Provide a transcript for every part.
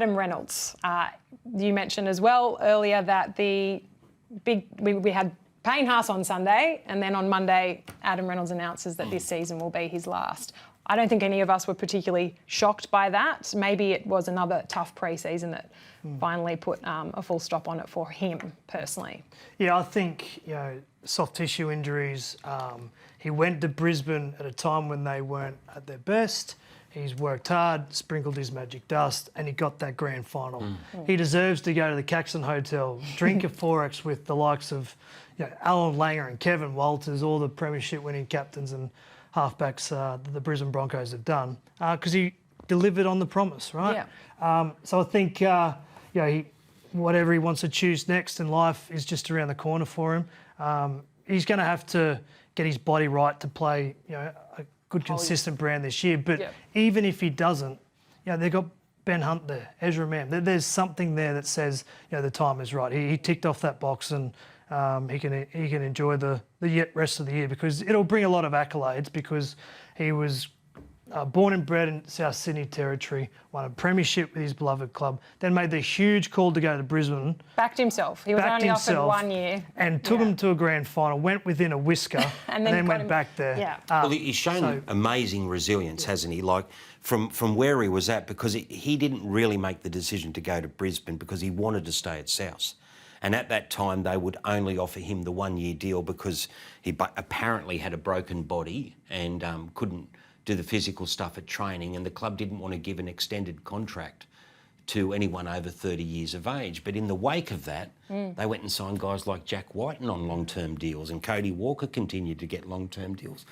Adam Reynolds. You mentioned as well earlier that we had Payne Haas on Sunday, and then on Monday, Adam Reynolds announces that this season will be his last. I don't think any of us were particularly shocked by that. Maybe it was another tough pre-season that finally put a full stop on it for him personally. Yeah, I think, soft tissue injuries. He went to Brisbane at a time when they weren't at their best. He's worked hard, sprinkled his magic dust, and he got that grand final. He deserves to go to the Caxton Hotel, drink a 4X with the likes of Alan Langer and Kevin Walters, all the premiership-winning captains and halfbacks that the Brisbane Broncos have done, because he delivered on the promise, right? Yeah. So I think, whatever he wants to choose next in life is just around the corner for him. He's going to have to get his body right to play, a good, consistent brand this year. But even if he doesn't, they've got Ben Hunt there, Ezra Mann. There's something there that says, the time is right. He ticked off that box, and he can enjoy the rest of the year, because it'll bring a lot of accolades, because he was born and bred in South Sydney Territory, won a premiership with his beloved club, then made the huge call to go to Brisbane. Backed himself. He was only offered 1 year. And took him to a grand final, went within a whisker, and then went back there. Yeah. Well, he's shown amazing resilience, hasn't he? Like, from where he was at, because he didn't really make the decision to go to Brisbane because he wanted to stay at South. And at that time, they would only offer him the 1 year deal because he apparently had a broken body and couldn't do the physical stuff at training, and the club didn't want to give an extended contract to anyone over 30 years of age. But in the wake of that, they went and signed guys like Jack Whiten on long-term deals, and Cody Walker continued to get long-term deals.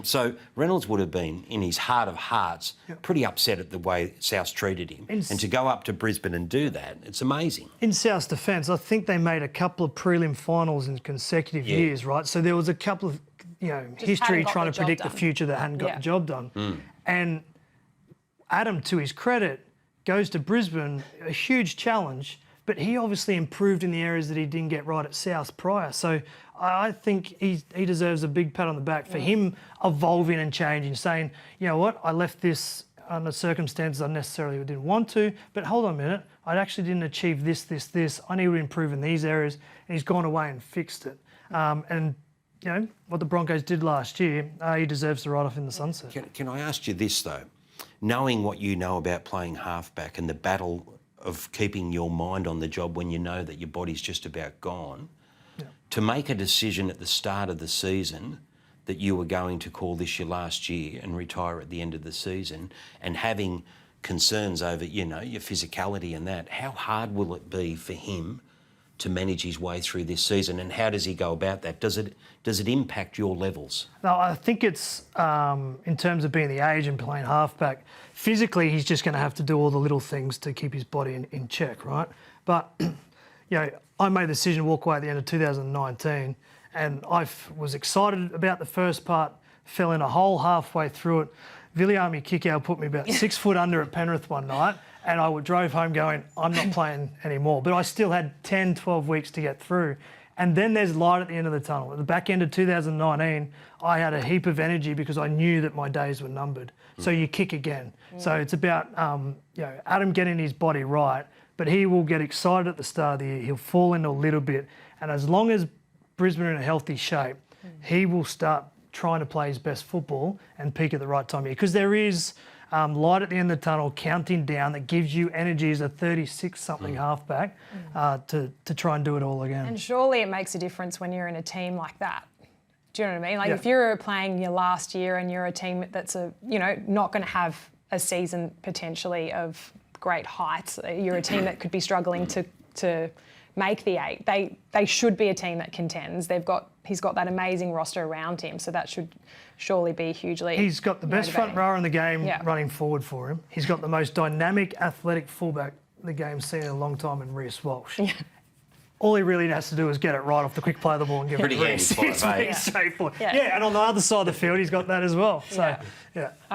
So Reynolds would have been, in his heart of hearts, pretty upset at the way South treated him. And to go up to Brisbane and do that, it's amazing. In South's defence, I think they made a couple of prelim finals in consecutive years, right? So there was a couple of, history trying to predict the future that hadn't got the job done. And Adam, to his credit, goes to Brisbane, a huge challenge, but he obviously improved in the areas that he didn't get right at South prior. So I think he deserves a big pat on the back for him evolving and changing, saying, you know what, I left this under circumstances I necessarily didn't want to, but hold on a minute, I actually didn't achieve this. I need to improve in these areas, and he's gone away and fixed it. And what the Broncos did last year, he deserves to ride off in the sunset. Can I ask you this, though? Knowing what you know about playing halfback and the battle of keeping your mind on the job when you know that your body's just about gone, to make a decision at the start of the season that you were going to call this your last year and retire at the end of the season, and having concerns over, your physicality and that, how hard will it be for him to manage his way through this season, and how does he go about that? Does it impact your levels? No, I think it's, in terms of being the age and playing halfback, physically he's just going to have to do all the little things to keep his body in check, right? But, I made the decision to walk away at the end of 2019, and I was excited about the first part, fell in a hole halfway through it. Viliami Kikau put me about 6 foot under at Penrith one night, and I drove home going, I'm not playing anymore. But I still had 10, 12 weeks to get through. And then there's light at the end of the tunnel. At the back end of 2019, I had a heap of energy because I knew that my days were numbered. So you kick again. So it's about Adam getting his body right, but he will get excited at the start of the year. He'll fall into a little bit. And as long as Brisbane are in a healthy shape, he will start trying to play his best football and peak at the right time of year. Because there is light at the end of the tunnel, counting down, that gives you energy as a 36-something halfback to try and do it all again. And surely it makes a difference when you're in a team like that. Do you know what I mean? Like if you're playing your last year and you're a team that's not going to have a season potentially of great heights, you're a team that could be struggling to make the 8. They should be a team that contends. He's got that amazing roster around him, so that should surely be hugely He's got the best motivating. front rower in the game running forward for him. He's got the most dynamic, athletic fullback the game's seen in a long time in Reece Walsh. All he really has to do is get it right off the quick play of the ball and give it to Reece. It's pretty straightforward. And on the other side of the field, he's got that as well. So,